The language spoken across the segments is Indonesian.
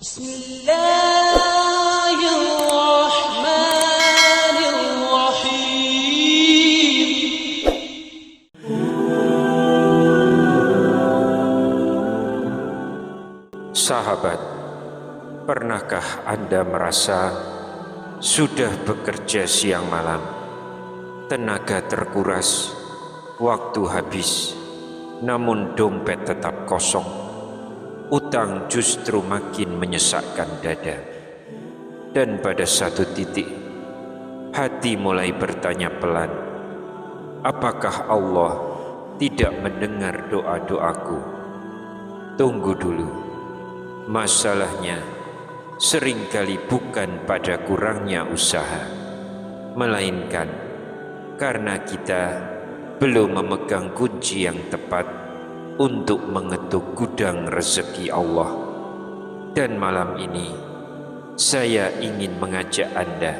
Bismillahirrahmanirrahim. Sahabat, pernahkah Anda merasa sudah bekerja siang malam, tenaga terkuras, waktu habis, namun dompet tetap kosong? Utang justru makin menyesakkan dada. Dan pada satu titik, hati mulai bertanya pelan, apakah Allah tidak mendengar doa-doaku? Tunggu dulu, masalahnya seringkali bukan pada kurangnya usaha, melainkan karena kita belum memegang kunci yang tepat untuk mengetuk gudang rezeki Allah. Dan malam ini saya ingin mengajak Anda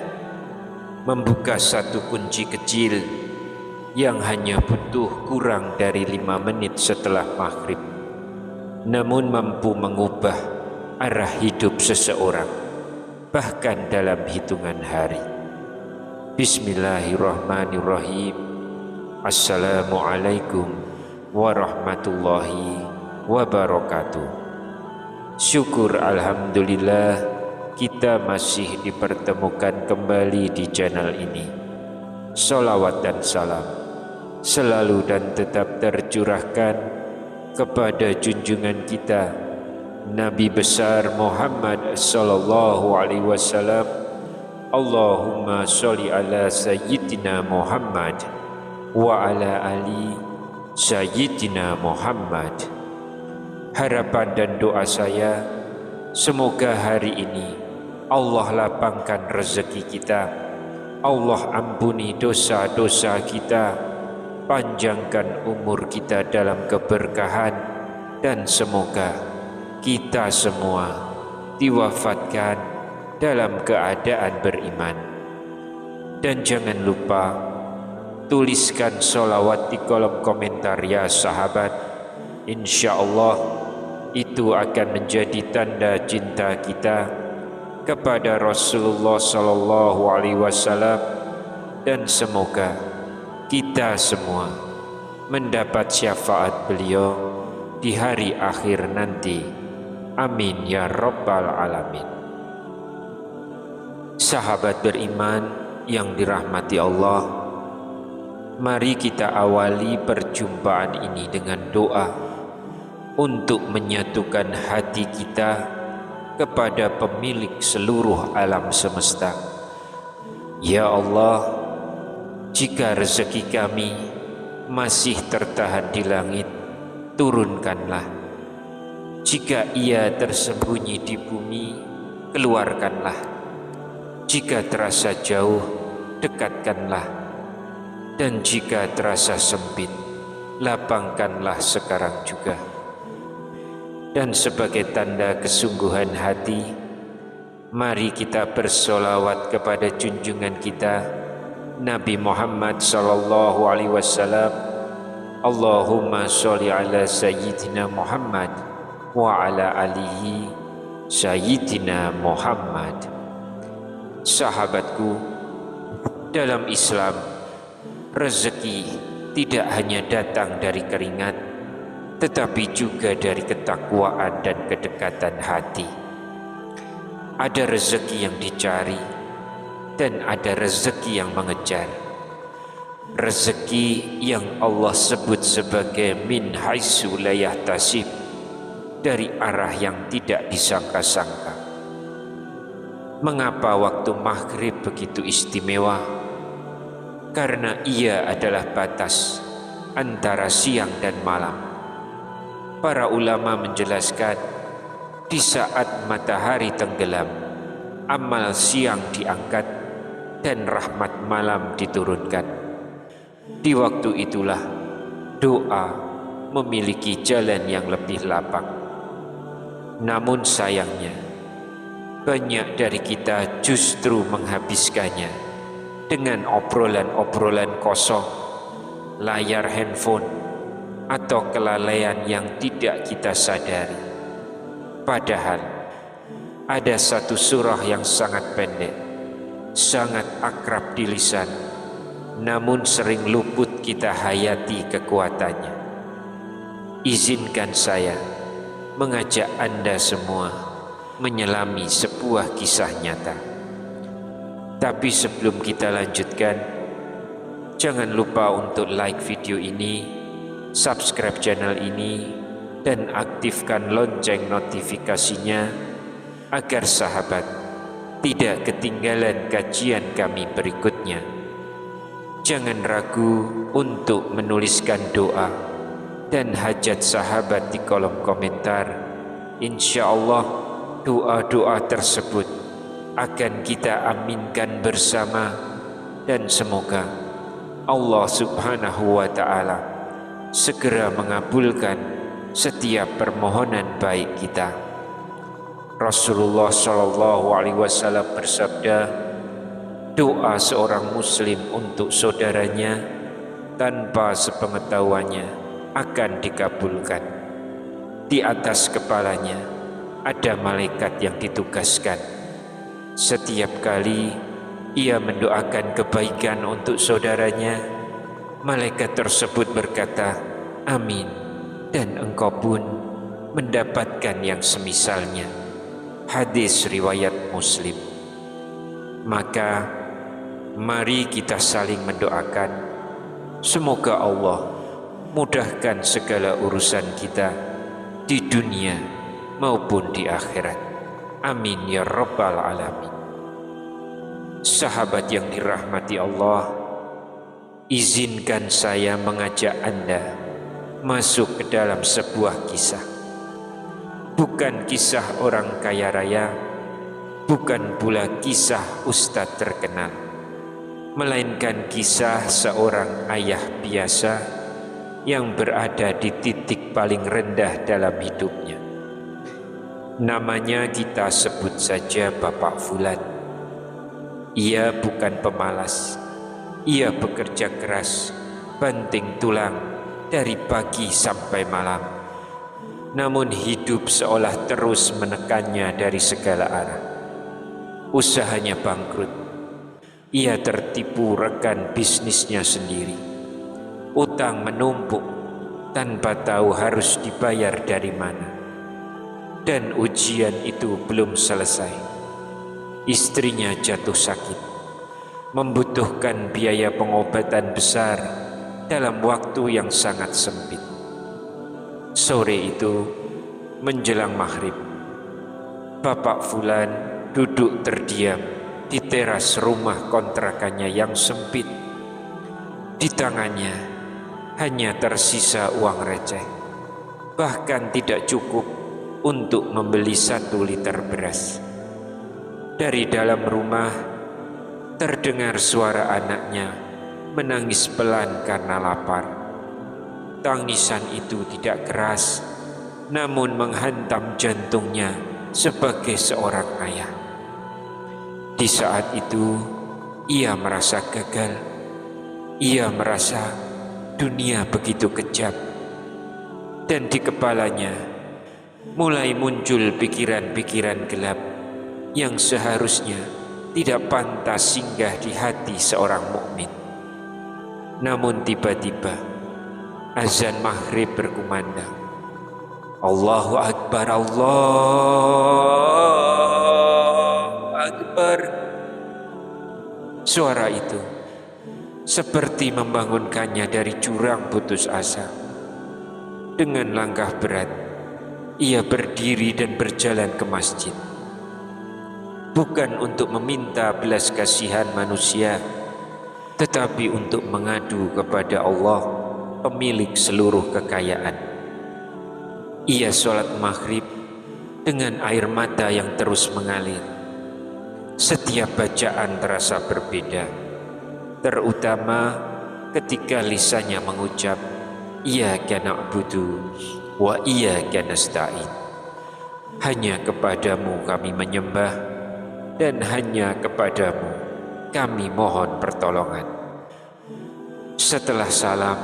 membuka satu kunci kecil yang hanya butuh kurang dari 5 menit setelah maghrib, namun mampu mengubah arah hidup seseorang bahkan dalam hitungan hari. Bismillahirrahmanirrahim. Assalamualaikum warahmatullahi wabarakatuh. Syukur alhamdulillah kita masih dipertemukan kembali di channel ini. Salawat dan salam selalu dan tetap tercurahkan kepada junjungan kita Nabi besar Muhammad sallallahu alaihi wasallam. Allahumma sholli ala sayyidina Muhammad wa ala ali Sayyidina Muhammad. Harapan dan doa saya, semoga hari ini Allah lapangkan rezeki kita, Allah ampuni dosa-dosa kita, panjangkan umur kita dalam keberkahan, dan semoga kita semua diwafatkan dalam keadaan beriman. Dan jangan lupa tuliskan sholawat di kolom komentar ya sahabat. Insya Allah itu akan menjadi tanda cinta kita kepada Rasulullah Sallallahu Alaihi Wasallam, dan semoga kita semua mendapat syafaat beliau di hari akhir nanti. Amin ya Rabbal Alamin. Sahabat beriman yang dirahmati Allah, mari kita awali perjumpaan ini dengan doa untuk menyatukan hati kita kepada pemilik seluruh alam semesta. Ya Allah, jika rezeki kami masih tertahan di langit, turunkanlah. Jika ia tersembunyi di bumi, keluarkanlah. Jika terasa jauh, dekatkanlah. Dan jika terasa sempit, lapangkanlah sekarang juga. Dan sebagai tanda kesungguhan hati, mari kita bersolawat kepada junjungan kita Nabi Muhammad sallallahu alaihi wasallam. Allahumma sholli ala sayyidina Muhammad wa ala alihi sayyidina Muhammad. Sahabatku, dalam Islam, rezeki tidak hanya datang dari keringat, tetapi juga dari ketakwaan dan kedekatan hati. Ada rezeki yang dicari dan ada rezeki yang mengejar. Rezeki yang Allah sebut sebagai min haitsu la yahtasib, dari arah yang tidak disangka-sangka. Mengapa waktu maghrib begitu istimewa? Karena ia adalah batas antara siang dan malam. Para ulama menjelaskan, di saat matahari tenggelam, amal siang diangkat dan rahmat malam diturunkan. Di waktu itulah doa memiliki jalan yang lebih lapang. Namun sayangnya, banyak dari kita justru menghabiskannya dengan obrolan-obrolan kosong, layar handphone, atau kelalaian yang tidak kita sadari. Padahal ada satu surah yang sangat pendek, sangat akrab di lisan, namun sering luput kita hayati kekuatannya. Izinkan saya mengajak Anda semua menyelami sebuah kisah nyata. Tapi sebelum kita lanjutkan, jangan lupa untuk like video ini, subscribe channel ini, dan aktifkan lonceng notifikasinya agar sahabat tidak ketinggalan kajian kami berikutnya. Jangan ragu untuk menuliskan doa dan hajat sahabat di kolom komentar. Insya Allah doa-doa tersebut akan kita aminkan bersama, dan semoga Allah Subhanahu wa Ta'ala segera mengabulkan setiap permohonan baik kita. Rasulullah Shallallahu Alaihi Wasallam bersabda, doa seorang muslim untuk saudaranya tanpa sepengetahuannya akan dikabulkan. Di atas kepalanya ada malaikat yang ditugaskan. Setiap kali ia mendoakan kebaikan untuk saudaranya, malaikat tersebut berkata, amin, dan engkau pun mendapatkan yang semisalnya. Hadis riwayat Muslim. Maka mari kita saling mendoakan, semoga Allah mudahkan segala urusan kita di dunia maupun di akhirat. Amin ya rabbal alamin. Sahabat yang dirahmati Allah, izinkan saya mengajak Anda masuk ke dalam sebuah kisah. Bukan kisah orang kaya raya, bukan pula kisah ustadz terkenal, melainkan kisah seorang ayah biasa yang berada di titik paling rendah dalam hidupnya. Namanya kita sebut saja Bapak Fulan. Ia bukan pemalas, ia bekerja keras, banting tulang dari pagi sampai malam. Namun hidup seolah terus menekannya dari segala arah. Usahanya bangkrut, ia tertipu rekan bisnisnya sendiri. Utang menumpuk tanpa tahu harus dibayar dari mana. Dan ujian itu belum selesai. Istrinya jatuh sakit, membutuhkan biaya pengobatan besar dalam waktu yang sangat sempit. Sore itu menjelang maghrib, Bapak Fulan duduk terdiam di teras rumah kontrakannya yang sempit. Di tangannya hanya tersisa uang receh, bahkan tidak cukup untuk membeli 1 liter beras. Dari dalam rumah terdengar suara anaknya menangis pelan karena lapar. Tangisan itu tidak keras, namun menghantam jantungnya sebagai seorang ayah. Di saat itu ia merasa gagal. Ia merasa dunia begitu kejam, dan di kepalanya mulai muncul pikiran-pikiran gelap yang seharusnya tidak pantas singgah di hati seorang mukmin. Namun tiba-tiba azan maghrib berkumandang. Allahu Akbar, Allahu Akbar. Suara itu seperti membangunkannya dari jurang putus asa. Dengan langkah berat, ia berdiri dan berjalan ke masjid. Bukan untuk meminta belas kasihan manusia, tetapi untuk mengadu kepada Allah, pemilik seluruh kekayaan. Ia sholat maghrib dengan air mata yang terus mengalir. Setiap bacaan terasa berbeda, terutama ketika lisannya mengucap, Iyyaka na'budu wa iyyaka nasta'in. Hanya kepadamu kami menyembah, dan hanya kepadamu kami mohon pertolongan. Setelah salam,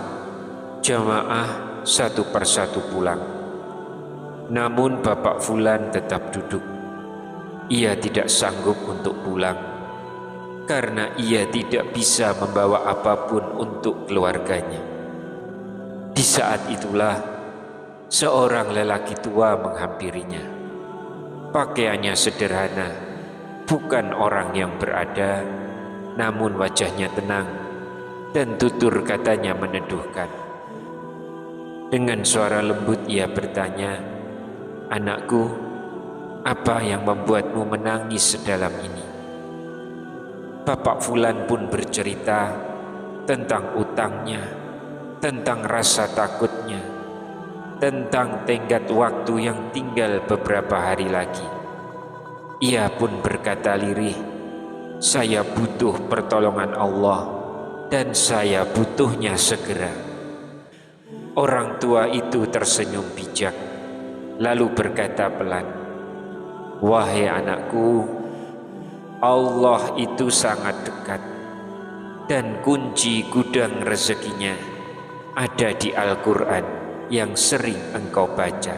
jamaah satu persatu pulang. Namun Bapak Fulan tetap duduk. Ia tidak sanggup untuk pulang karena ia tidak bisa membawa apapun untuk keluarganya. Di saat itulah seorang lelaki tua menghampirinya. Pakaiannya sederhana, bukan orang yang berada, namun wajahnya tenang dan tutur katanya meneduhkan. Dengan suara lembut ia bertanya, "Anakku, apa yang membuatmu menangis sedalam ini?" Bapak Fulan pun bercerita tentang utangnya, tentang rasa takutnya, tentang tenggat waktu yang tinggal beberapa hari lagi. Ia pun berkata lirih, "Saya butuh pertolongan Allah dan saya butuhnya segera." Orang tua itu tersenyum bijak, lalu berkata pelan, "Wahai anakku, Allah itu sangat dekat dan kunci gudang rezekinya ada di Al-Quran yang sering engkau baca."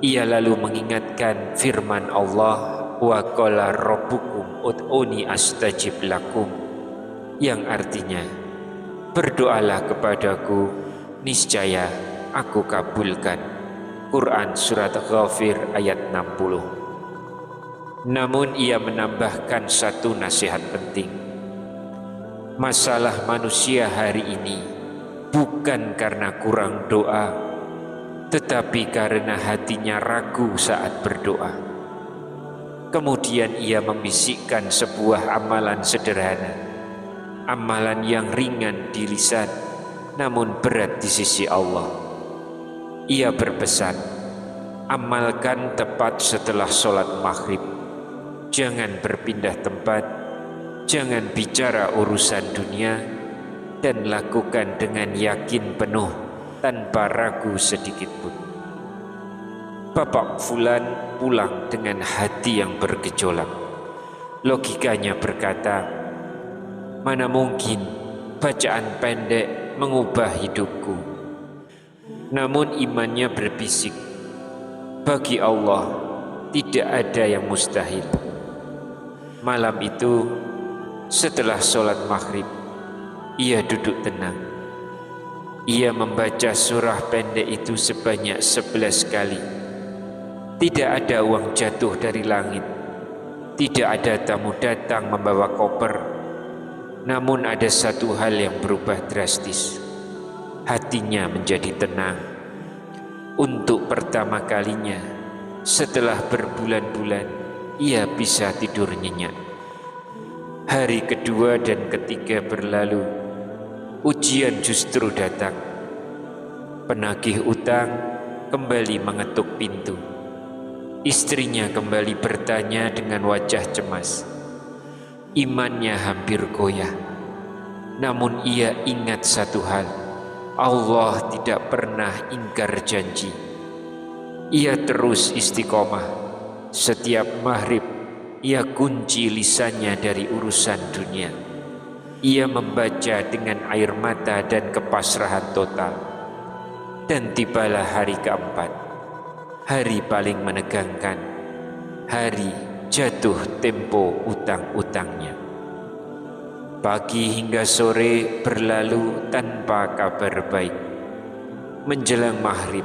Ia lalu mengingatkan firman Allah, "Wa qala rabbukum ud'uni astajib lakum," yang artinya, "Berdoalah kepadaku, niscaya aku kabulkan." Quran Surat Ghafir ayat 60. Namun ia menambahkan satu nasihat penting. Masalah manusia hari ini bukan karena kurang doa, tetapi karena hatinya ragu saat berdoa. Kemudian ia membisikkan sebuah amalan sederhana, amalan yang ringan di lisan, namun berat di sisi Allah. Ia berpesan, amalkan tepat setelah sholat maghrib. Jangan berpindah tempat, jangan bicara urusan dunia, dan lakukan dengan yakin penuh tanpa ragu sedikit pun. Bapak Fulan pulang dengan hati yang bergejolak. Logikanya berkata, "Mana mungkin bacaan pendek mengubah hidupku?" Namun imannya berbisik, bagi Allah tidak ada yang mustahil. Malam itu setelah sholat maghrib, ia duduk tenang. Ia membaca surah pendek itu sebanyak 11 kali. Tidak ada uang jatuh dari langit, tidak ada tamu datang membawa koper. Namun ada satu hal yang berubah drastis. Hatinya menjadi tenang. Untuk pertama kalinya setelah berbulan-bulan, ia bisa tidur nyenyak. Hari kedua dan ketiga berlalu, ujian justru datang. Penagih utang kembali mengetuk pintu. Istrinya kembali bertanya dengan wajah cemas. Imannya hampir goyah. Namun ia ingat satu hal, Allah tidak pernah ingkar janji. Ia terus istiqomah. Setiap maghrib ia kunci lisannya dari urusan dunia. Ia membaca dengan air mata dan kepasrahan total. Dan tibalah hari keempat, hari paling menegangkan, hari jatuh tempo utang-utangnya. Pagi hingga sore berlalu tanpa kabar baik. Menjelang maghrib,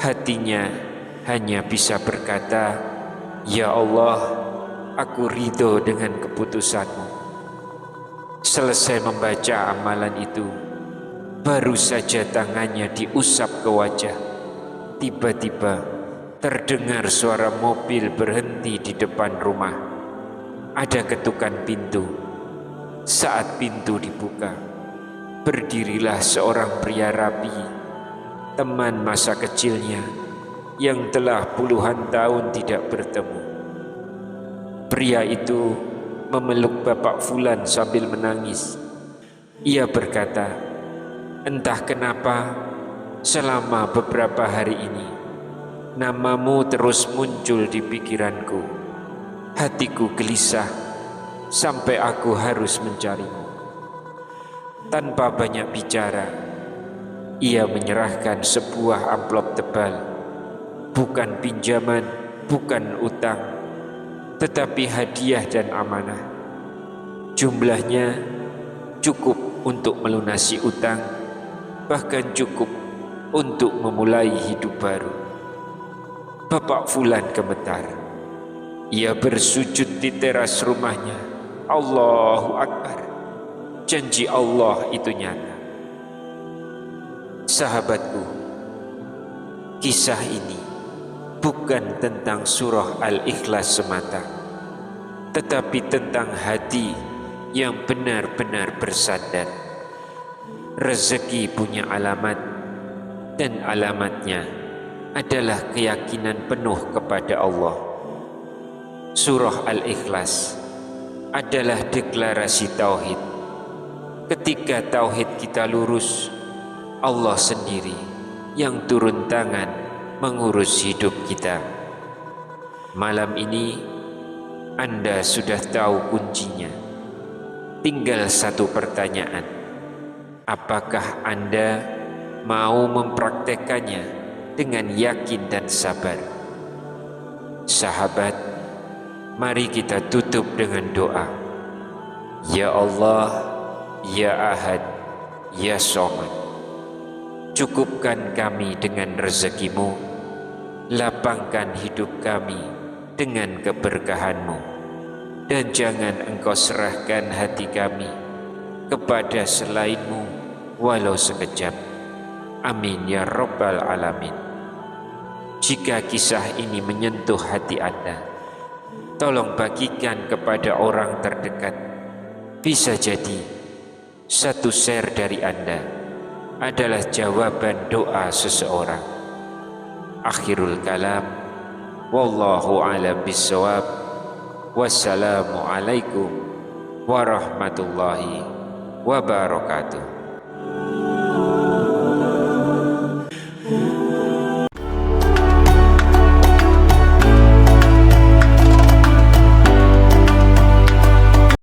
hatinya hanya bisa berkata, "Ya Allah, aku ridho dengan keputusanmu." Selesai membaca amalan itu, baru saja tangannya diusap ke wajah. Tiba-tiba terdengar suara mobil berhenti di depan rumah. Ada ketukan pintu. Saat pintu dibuka, berdirilah seorang pria rapi, teman masa kecilnya yang telah puluhan tahun tidak bertemu. Pria itu memeluk Bapak Fulan sambil menangis. Ia berkata, "Entah kenapa selama beberapa hari ini namamu terus muncul di pikiranku. Hatiku gelisah sampai aku harus mencarimu." Tanpa banyak bicara, ia menyerahkan sebuah amplop tebal. Bukan pinjaman, bukan utang, tetapi hadiah dan amanah. Jumlahnya cukup untuk melunasi utang, bahkan cukup untuk memulai hidup baru. Bapak Fulan gemetar. Ia bersujud di teras rumahnya. Allahu Akbar. Janji Allah itu nyata. Sahabatku, kisah ini bukan tentang surah Al-Ikhlas semata, tetapi tentang hati yang benar-benar bersandar. Rezeki punya alamat, dan alamatnya adalah keyakinan penuh kepada Allah. Surah Al-Ikhlas adalah deklarasi tauhid. Ketika tauhid kita lurus, Allah sendiri yang turun tangan mengurus hidup kita. Malam ini Anda sudah tahu kuncinya. Tinggal satu pertanyaan. Apakah Anda mau mempraktekannya dengan yakin dan sabar? Sahabat, mari kita tutup dengan doa. Ya Allah, Ya Ahad, Ya Somad, cukupkan kami dengan rezekimu, lapangkan hidup kami dengan keberkahanmu, dan jangan engkau serahkan hati kami kepada selainmu walau sekejap. Amin ya Rabbal Alamin. Jika kisah ini menyentuh hati Anda, tolong bagikan kepada orang terdekat. Bisa jadi satu share dari Anda adalah jawaban doa seseorang. Akhirul kalam, wallahu a'lam bissawab. Wassalamualaikum warahmatullahi wabarakatuh.